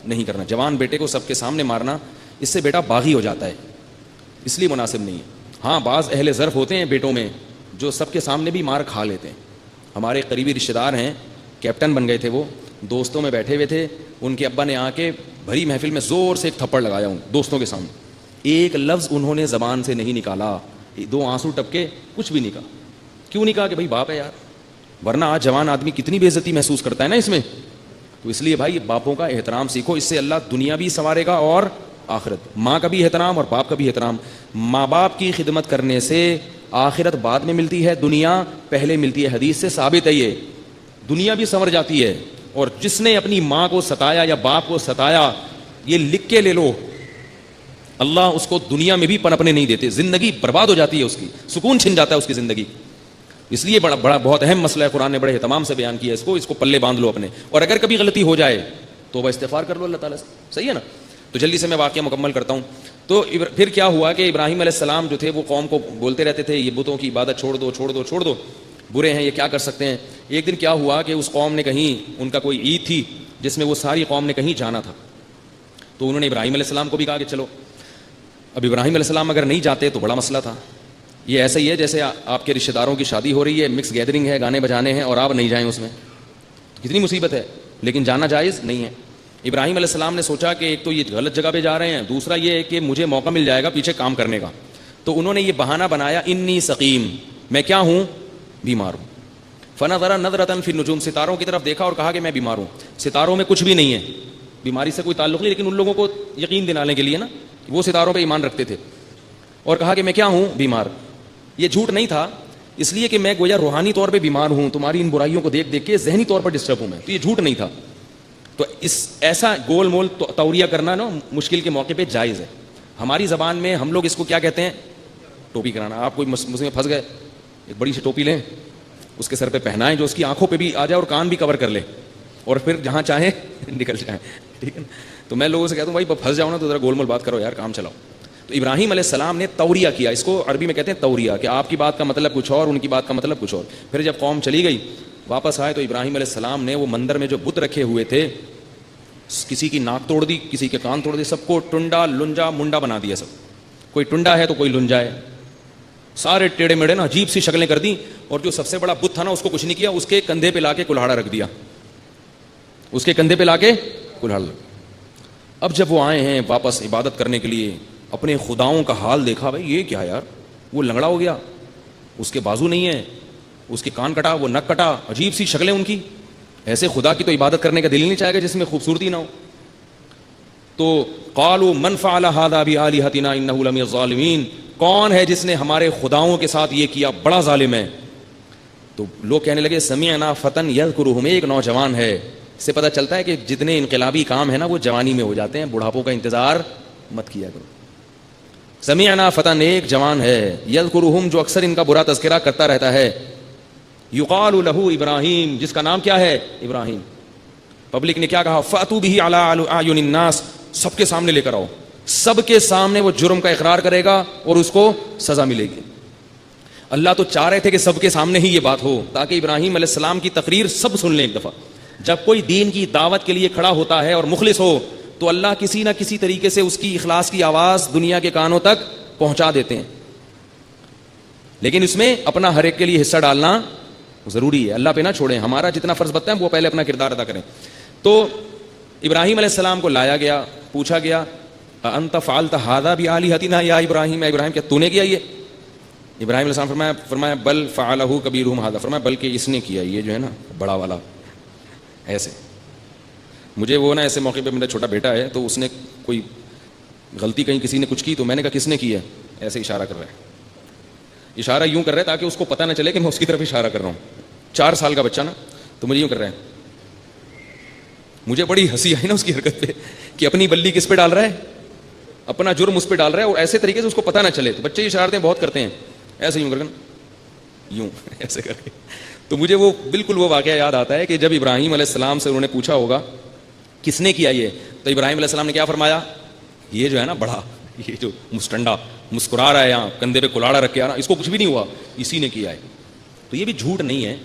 نہیں کرنا. جوان بیٹے کو سب کے سامنے مارنا, اس سے بیٹا باغی ہو جاتا ہے, اس لیے مناسب نہیں ہے. ہاں بعض اہل ظرف ہوتے ہیں بیٹوں میں جو سب کے سامنے بھی مار کھا لیتے ہیں. ہمارے قریبی رشتہ دار ہیں, کیپٹن بن گئے تھے, وہ دوستوں میں بیٹھے ہوئے تھے, ان کے ابا نے آ کے بھری محفل میں زور سے ایک تھپڑ لگایا ہوں دوستوں کے سامنے. ایک لفظ انہوں نے زبان سے نہیں نکالا, دو آنسو ٹپکے, کچھ بھی نہیں کہا. کیوں نہیں کہا کہ بھائی باپ ہے یار, ورنہ آج جوان آدمی کتنی بے عزتی محسوس کرتا ہے نا اس میں. تو اس لیے بھائی باپوں کا احترام سیکھو, اس سے اللہ دنیا بھی سنوارے گا اور آخرت. ماں کا بھی احترام اور باپ کا بھی احترام. ماں باپ کی خدمت کرنے سے آخرت بعد میں ملتی ہے, دنیا پہلے ملتی ہے. حدیث سے ثابت ہے یہ, دنیا بھی سنور جاتی ہے. اور جس نے اپنی ماں کو ستایا یا باپ کو ستایا, یہ لکھ کے لے لو, اللہ اس کو دنیا میں بھی پنپنے نہیں دیتے, زندگی برباد ہو جاتی ہے, اس کی سکون چھن جاتا ہے اس کی زندگی. اس لیے بڑا بہت اہم مسئلہ ہے, قرآن نے بڑے اہتمام سے بیان کیا ہے اس کو پلے باندھ لو اپنے. اور اگر کبھی غلطی ہو جائے تو وہ استغفار کر لو اللہ تعالیٰ سے, صحیح ہے نا. تو جلدی سے میں واقعہ مکمل کرتا ہوں. تو پھر کیا ہوا کہ ابراہیم علیہ السلام جو تھے وہ قوم کو بولتے رہتے تھے یہ بتوں کی عبادت چھوڑ دو, برے ہیں یہ کیا کر سکتے ہیں. ایک دن کیا ہوا کہ اس قوم نے کہیں, ان کا کوئی عید تھی جس میں وہ ساری قوم نے کہیں جانا تھا, تو انہوں نے ابراہیم علیہ السلام کو بھی کہا کہ چلو. اب ابراہیم علیہ السلام اگر نہیں جاتے تو بڑا مسئلہ تھا. یہ ایسا ہی ہے جیسے آپ کے رشتہ داروں کی شادی ہو رہی ہے, مکس گیدرنگ ہے, گانے بجانے ہیں, اور آپ نہیں جائیں اس میں, تو کتنی مصیبت ہے. لیکن جانا جائز نہیں ہے. ابراہیم علیہ السلام نے سوچا کہ ایک تو یہ غلط جگہ پہ جا رہے ہیں, دوسرا یہ ہے کہ مجھے موقع مل جائے گا پیچھے کام کرنے کا. تو انہوں نے یہ بہانہ بنایا, انی سقیم, میں کیا ہوں, بیمار ہوں. فنظر نظرۃ فی النجوم, ستاروں کی طرف دیکھا اور کہا کہ میں بیمار ہوں. ستاروں میں کچھ بھی نہیں ہے, بیماری سے کوئی تعلق نہیں, لیکن ان لوگوں کو یقین دلانے کے لیے نا, وہ ستاروں پہ ایمان رکھتے تھے, اور کہا کہ میں کیا ہوں, بیمار. یہ جھوٹ نہیں تھا, اس لیے کہ میں گویا روحانی طور پہ بیمار ہوں, تمہاری ان برائیوں کو دیکھ دیکھ کے ذہنی طور پر ڈسٹرب ہوں میں, تو یہ جھوٹ نہیں تھا. تو اس ایسا گول مول توریہ کرنا نا مشکل کے موقع پہ جائز ہے. ہماری زبان میں ہم لوگ اس کو کیا کہتے ہیں, ٹوپی کرانا. آپ کوئی مسئلے میں پھنس گئے, ایک بڑی سی ٹوپی لیں, اس کے سر پہ پہنائیں جو اس کی آنکھوں پہ بھی آ جائے اور کان بھی کور کر لے, اور پھر جہاں چاہیں نکل جائیں, ٹھیک ہے. تو میں لوگوں سے کہتا ہوں بھائی پھنس جاؤ نا تو ذرا گول مول بات کرو یار, کام چلاؤ. تو ابراہیم علیہ السلام نے توریہ کیا, اس کو عربی میں کہتے ہیں توریہ, کہ آپ کی بات کا مطلب کچھ اور, ان کی بات کا مطلب کچھ اور. پھر جب قوم چلی گئی, واپس آئے, تو ابراہیم علیہ السلام نے وہ مندر میں جو بت رکھے ہوئے تھے, کسی کی ناک توڑ دی, کسی کے کان توڑ دی, سب کو ٹنڈا لنجا منڈا بنا دیا. سب کوئی ٹنڈا ہے تو کوئی لنجا ہے, سارے ٹیڑے میڑے نا عجیب سی شکلیں کر دی. اور جو سب سے بڑا بت تھا نا, اس کو کچھ نہیں کیا, اس کے کندھے پہ لا کے کلہاڑا رکھ دیا, اس کے کندھے پہ لا کے کلہاڑا. اب جب وہ آئے ہیں واپس عبادت کرنے کے لیے, اپنے خداؤں کا حال دیکھا, بھائی یہ کیا یار, وہ لنگڑا ہو گیا, اس کے بازو نہیں ہے, اس کے کان کٹا, وہ نک کٹا, عجیب سی شکلیں ان کی. ایسے خدا کی تو عبادت کرنے کا دل ہی نہیں چاہے گا جس میں خوبصورتی نہ ہو. تو قالوا من فعل هذا بآلهتنا انه لمن الظالمین, کون ہے جس نے ہمارے خداؤں کے ساتھ یہ کیا, بڑا ظالم ہے. تو لوگ کہنے لگے سمعنا فتى یذکرهم, ایک نوجوان ہے اس سے پتہ چلتا ہے کہ جتنے انقلابی کام ہیں نا وہ جوانی میں ہو جاتے ہیں, بڑھاپوں کا انتظار مت کیا کرو. سمعنا فتن, ایک جوان ہے, یذکرہم, جو اکثر ان کا برا تذکرہ کرتا رہتا ہے, یقال لہ ابراہیم, جس کا نام کیا ہے, ابراہیم. پبلک نے کیا کہا, فاتوا بہ علی اعین الناس, سب کے سامنے لے کر آؤ, سب کے سامنے وہ جرم کا اقرار کرے گا اور اس کو سزا ملے گی. اللہ تو چاہ رہے تھے کہ سب کے سامنے ہی یہ بات ہو, تاکہ ابراہیم علیہ السلام کی تقریر سب سن لیں ایک دفعہ. جب کوئی دین کی دعوت کے لیے کھڑا ہوتا ہے اور مخلص ہو تو اللہ کسی نہ کسی طریقے سے اس کی اخلاص کی آواز دنیا کے کانوں تک پہنچا دیتے ہیں. لیکن اس میں اپنا ہر ایک کے لیے حصہ ڈالنا ضروری ہے, اللہ پہ نہ چھوڑیں, ہمارا جتنا فرض بنتا ہے وہ پہلے اپنا کردار ادا کریں. تو ابراہیم علیہ السلام کو لایا گیا, پوچھا گیا, انت فعلت ھذا بآلہتنا یا ابراہیم, ابراہیم کیا تو نے کیا یہ؟ ابراہیم علیہ السلام فرمایا بل فعلہ کبیرہم ھذا, فرمایا بلکہ اس نے کیا, یہ جو ہے نا بڑا والا. ایسے مجھے وہ نا ایسے موقع پہ, میرا چھوٹا بیٹا ہے تو اس نے کوئی غلطی کہیں کسی نے کچھ کی تو میں نے کہا کس نے کی ہے, ایسے اشارہ کر رہا ہے, اشارہ یوں کر رہا ہے تاکہ اس کو پتہ نہ چلے کہ میں اس کی طرف اشارہ کر رہا ہوں. 4 سال کا بچہ نا, تو مجھے یوں کر رہا ہے. مجھے بڑی ہنسی آئی نا اس کی حرکت پہ کہ اپنی بلی کس پہ ڈال رہا ہے, اپنا جرم اس پہ ڈال رہا ہے, اور ایسے طریقے سے اس کو پتہ نہ چلے. تو بچے اشارتیں بہت کرتے ہیں, ایسے یوں کر کے, یوں ایسے کر کے. تو مجھے وہ بالکل وہ واقعہ یاد آتا ہے کہ جب ابراہیم علیہ السلام سے انہوں نے پوچھا ہوگا کس نے کیا یہ, تو ابراہیم علیہ السلام نے کیا فرمایا, یہ جو ہے نا بڑا, یہ جو مسٹنڈا مسکرا رہا ہے یہاں کندھے پہ کلاڑا رکھ کے آ رہا, اس کو کچھ بھی نہیں ہوا, اسی نے کیا ہے. تو یہ بھی جھوٹ نہیں ہے,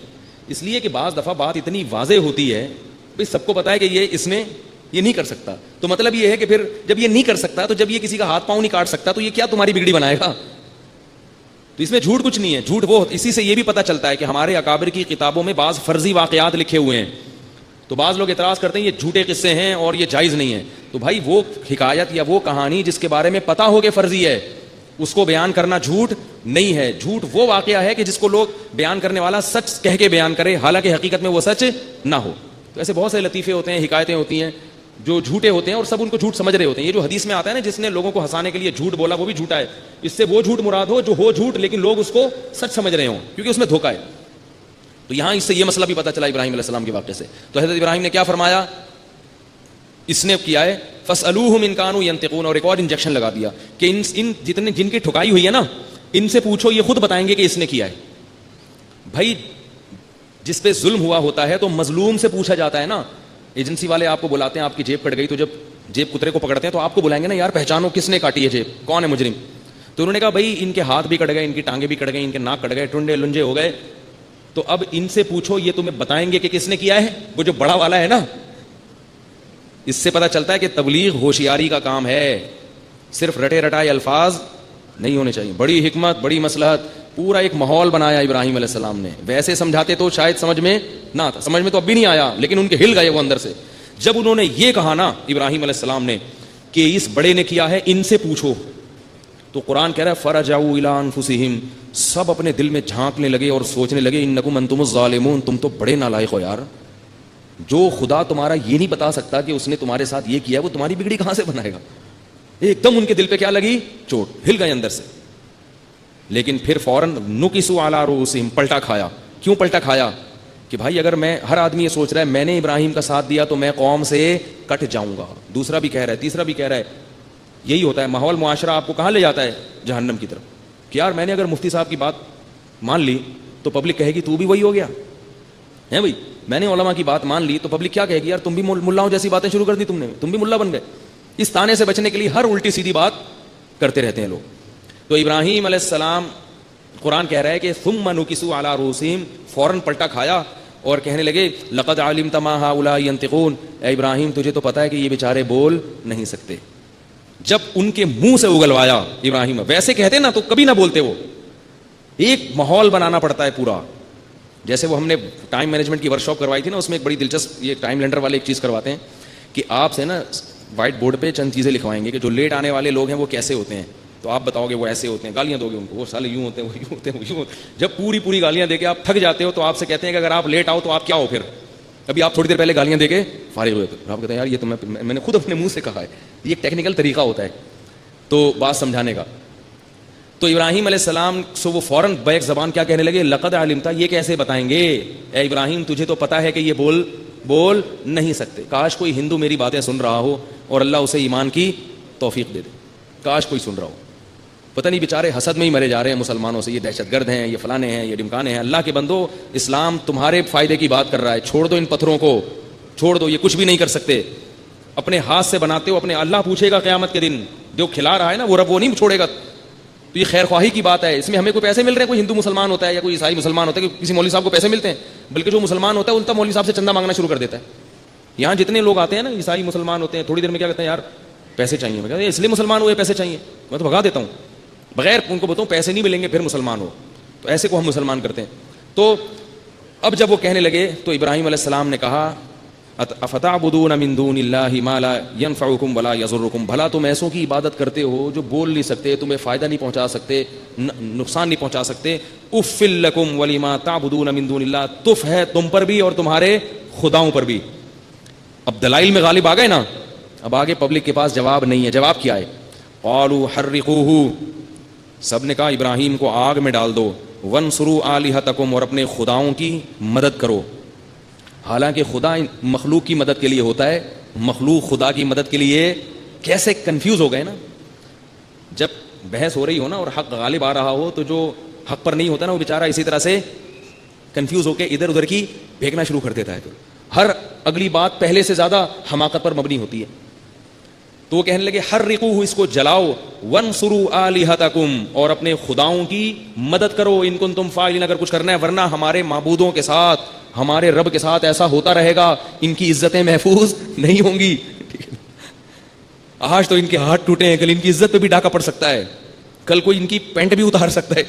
اس لیے کہ بعض دفعہ بات اتنی واضح ہوتی ہے, بھائی سب کو پتا ہے کہ یہ اس نے یہ نہیں کر سکتا, تو مطلب یہ ہے کہ پھر جب یہ نہیں کر سکتا, تو جب یہ کسی کا ہاتھ پاؤں نہیں کاٹ سکتا, تو یہ کیا تمہاری بگڑی بنائے گا؟ تو اس میں جھوٹ کچھ نہیں ہے. جھوٹ وہ, اسی سے یہ بھی پتہ چلتا ہے کہ ہمارے اکابر کی کتابوں میں بعض فرضی واقعات لکھے ہوئے ہیں, تو بعض لوگ اعتراض کرتے ہیں یہ جھوٹے قصے ہیں اور یہ جائز نہیں ہے. تو بھائی وہ حکایت یا وہ کہانی جس کے بارے میں پتہ ہو کہ فرضی ہے, اس کو بیان کرنا جھوٹ نہیں ہے. جھوٹ وہ واقعہ ہے کہ جس کو لوگ بیان کرنے والا سچ کہہ کے بیان کرے, حالانکہ حقیقت میں وہ سچ نہ ہو. تو ایسے بہت سے لطیفے ہوتے ہیں, حکایتیں ہوتی ہیں جو جھوٹے ہوتے ہیں اور سب ان کو جھوٹ سمجھ رہے ہوتے ہیں. یہ جو حدیث میں آتا ہے نا, جس نے لوگوں کو ہنسانے کے لیے جھوٹ بولا وہ بھی جھوٹا ہے, اس سے وہ جھوٹ مراد ہو جو ہو جھوٹ لیکن لوگ اس کو سچ سمجھ رہے ہوں, کیونکہ اس میں دھوکہ ہے. تو یہاں اس سے یہ مسئلہ بھی پتہ چلا ابراہیم علیہ السلام کے واقعے سے. تو حضرت ابراہیم نے کیا فرمایا, اس نے کیا ہے, فاسألوہم ان کانوا ینطقون, اور ایک اور انجیکشن لگا دیا کہ ان جتنے جن کی ٹھکائی ہوئی ہے نا, ان سے پوچھو, یہ خود بتائیں گے کہ اس نے کیا ہے. بھائی جس پہ ظلم ہوا ہوتا ہے تو مظلوم سے پوچھا جاتا ہے نا. ایجنسی والے آپ کو بلاتے ہیں, آپ کی جیب کٹ گئی, تو جب جیب کترے کو پکڑتے ہیں تو آپ کو بلائیں گے نا, یار پہچانو کس نے کاٹی ہے جیب, کون ہے مجرم. تو انہوں نے کہا بھائی ان کے ہاتھ بھی کٹ گئے, ان کی ٹانگیں بھی کٹ گئی, ان کے ناک کٹ گئے, ٹنڈے لنجے ہو گئے, تو اب ان سے پوچھو, یہ تمہیں بتائیں گے کہ کس نے کیا ہے. وہ جو بڑا والا ہے نا, اس سے پتہ چلتا ہے کہ تبلیغ ہوشیاری کا کام ہے, صرف رٹے رٹائے الفاظ نہیں ہونے چاہیے. بڑی حکمت, بڑی مصلحت, پورا ایک ماحول بنایا ابراہیم علیہ السلام نے. ویسے سمجھاتے تو شاید سمجھ میں نہ آتا, سمجھ میں تو اب بھی نہیں آیا, لیکن ان کے ہل گئے وہ اندر سے. جب انہوں نے یہ کہا نا ابراہیم علیہ السلام نے کہ اس بڑے نے کیا ہے, ان سے پوچھو, تو قرآن کہہ رہا ہے فرجعوا الی انفسہم, سب اپنے دل میں جھانکنے لگے اور سوچنے لگے, انکم انتم الظالمون, تم تو بڑے نالائق ہو یار. جو خدا تمہارا یہ نہیں بتا سکتا کہ اس نے تمہارے ساتھ یہ کیا, وہ تمہاری بگڑی کہاں سے بنائے گا. ایک دم ان کے دل پہ کیا لگی, چوٹ, ہل گئے اندر سے. لیکن پھر فوراً نکسوا علی رؤوسہم, پلٹا کھایا. کیوں پلٹا کھایا؟ کہ بھائی اگر میں, ہر آدمی یہ سوچ رہا ہے میں نے ابراہیم کا ساتھ دیا تو میں قوم سے کٹ جاؤں گا, دوسرا بھی کہہ رہا ہے, تیسرا بھی کہہ رہا ہے. یہی ہوتا ہے ماحول, معاشرہ آپ کو کہاں لے جاتا ہے, جہنم کی طرف. کہ یار میں نے اگر مفتی صاحب کی بات مان لی تو پبلک کہے گی تو بھی وہی ہو گیا ہے. بھائی میں نے علماء کی بات مان لی تو پبلک کیا کہے گی, یار تم بھی ملاؤں جیسی باتیں شروع کر دی, تم بھی ملا بن گئے. اس تانے سے بچنے کے لیے ہر الٹی سیدھی بات کرتے رہتے ہیں لوگ. تو ابراہیم علیہ السلام, قرآن کہہ رہا ہے کہ ثم نکسوا علی رؤوسہم, فوراً پلٹا کھایا اور کہنے لگے لقد علمت ما هؤلاء ينطقون, اے ابراہیم تجھے تو پتا ہے کہ یہ بیچارے بول نہیں سکتے. جب ان کے منہ سے اگلوایا ابراہیم, ویسے کہتے نا تو کبھی نہ بولتے. وہ ایک ماحول بنانا پڑتا ہے پورا. جیسے وہ ہم نے ٹائم مینجمنٹ کی ورکشاپ کروائی تھی نا, اس میں ایک بڑی دلچسپ, یہ ٹائم لینڈر والے ایک چیز کرواتے ہیں کہ آپ سے نا وائٹ بورڈ پہ چند چیزیں لکھوائیں گے کہ جو لیٹ آنے والے لوگ ہیں وہ کیسے ہوتے ہیں. تو آپ بتاؤ گے وہ ایسے ہوتے ہیں, گالیاں دو گے ان کو, وہ سالے یوں ہوتے ہیں, وہ یوں ہوتے ہیں, وہ یوں ہوتے ہیں. جب پوری گالیاں دے کے آپ تھک جاتے ہو تو آپ سے کہتے ہیں کہ اگر آپ لیٹ آؤ تو آپ کیا ہو پھر. ابھی آپ تھوڑی دیر پہلے گالیاں دے کے فارغ ہوئے تو آپ کہتے ہیں یار یہ تو میں نے خود اپنے منہ سے کہا ہے. یہ ایک ٹیکنیکل طریقہ ہوتا ہے تو بات سمجھانے کا. تو ابراہیم علیہ السلام سو وہ فوراً بیک زبان کیا کہنے لگے, لقد علمتا, یہ کیسے بتائیں گے, اے ابراہیم تجھے تو پتا ہے کہ یہ بول بول نہیں سکتے. کاش کوئی ہندو میری باتیں سن رہا ہو اور اللہ اسے ایمان کی توفیق دے دے. کاش کوئی سن رہا ہو. پتہ نہیں بیچارے حسد میں ہی مرے جا رہے ہیں مسلمانوں سے, یہ دہشت گرد ہیں, یہ فلانے ہیں, یہ ڈمکانے ہیں. اللہ کے بندو, اسلام تمہارے فائدے کی بات کر رہا ہے. چھوڑ دو ان پتھروں کو, چھوڑ دو, یہ کچھ بھی نہیں کر سکتے. اپنے ہاتھ سے بناتے ہو, اپنے اللہ پوچھے گا قیامت کے دن, جو کھلا رہا ہے نا وہ رب وہ نہیں چھوڑے گا. تو یہ خیر خواہی کی بات ہے. اس میں ہمیں کوئی پیسے مل رہے ہیں, کوئی ہندو مسلمان ہوتا ہے یا کوئی عیسائی مسلمان ہوتا ہے کہ کسی مولوی صاحب کو پیسے ملتے ہیں, بلکہ جو مسلمان ہوتا ہے الٹا مولوی صاحب سے چندہ مانگنا شروع کر دیتا ہے. یہاں جتنے لوگ آتے ہیں نا عیسائی مسلمان ہوتے ہیں, تھوڑی دیر میں کیا کہتے ہیں, یار پیسے چاہیے. میں کہتا ہوں اس لیے مسلمان ہوئے, پیسے چاہیے. میں تو بھگا دیتا ہوں, بغیر ان کو بتاؤں پیسے نہیں ملیں گے پھر مسلمان ہو. تو ایسے کو ہم مسلمان کرتے ہیں. تو اب جب وہ کہنے لگے تو ابراہیم علیہ السلام نے کہا افتعبدون من دون اللہ ما لا ينفعکم ولا یضرکم, بھلا تم ایسوں کی عبادت کرتے ہو جو بول نہیں سکتے, تمہیں فائدہ نہیں پہنچا سکتے, نقصان نہیں پہنچا سکتے. اف لکم ولما تعبدون من دون اللہ, تف ہے تم پر بھی اور تمہارے خداؤں پر بھی. اب دلائل میں غالب آ گئے نا, اب آگے پبلک کے پاس جواب نہیں ہے. جواب کیا ہے؟ قالوا حرقوه, سب نے کہا ابراہیم کو آگ میں ڈال دو. وانصروا آلہتکم, اور اپنے خداؤں کی مدد کرو. حالانکہ خدا مخلوق کی مدد کے لیے ہوتا ہے, مخلوق خدا کی مدد کے لیے. کیسے کنفیوز ہو گئے نا. جب بحث ہو رہی ہو نا اور حق غالب آ رہا ہو تو جو حق پر نہیں ہوتا نا وہ بیچارہ اسی طرح سے کنفیوز ہو کے ادھر ادھر کی پھینکنا شروع کر دیتا ہے. تو ہر اگلی بات پہلے سے زیادہ حماقت پر مبنی ہوتی ہے. تو وہ کہنے لگے حرقوہ, اس کو جلاؤ. وانصروا آلہتکم, اور اپنے خداؤں کی مدد کرو. ان کنتم فاعلین, اگر کچھ کرنا ہے, ورنہ ہمارے معبودوں کے ساتھ, ہمارے رب کے ساتھ ایسا ہوتا رہے گا, ان کی عزتیں محفوظ نہیں ہوں گی. آج تو ان کے ہاتھ ٹوٹے ہیں, کل ان کی عزت پہ بھی ڈاکہ پڑ سکتا ہے, کل کوئی ان کی پینٹ بھی اتار سکتا ہے.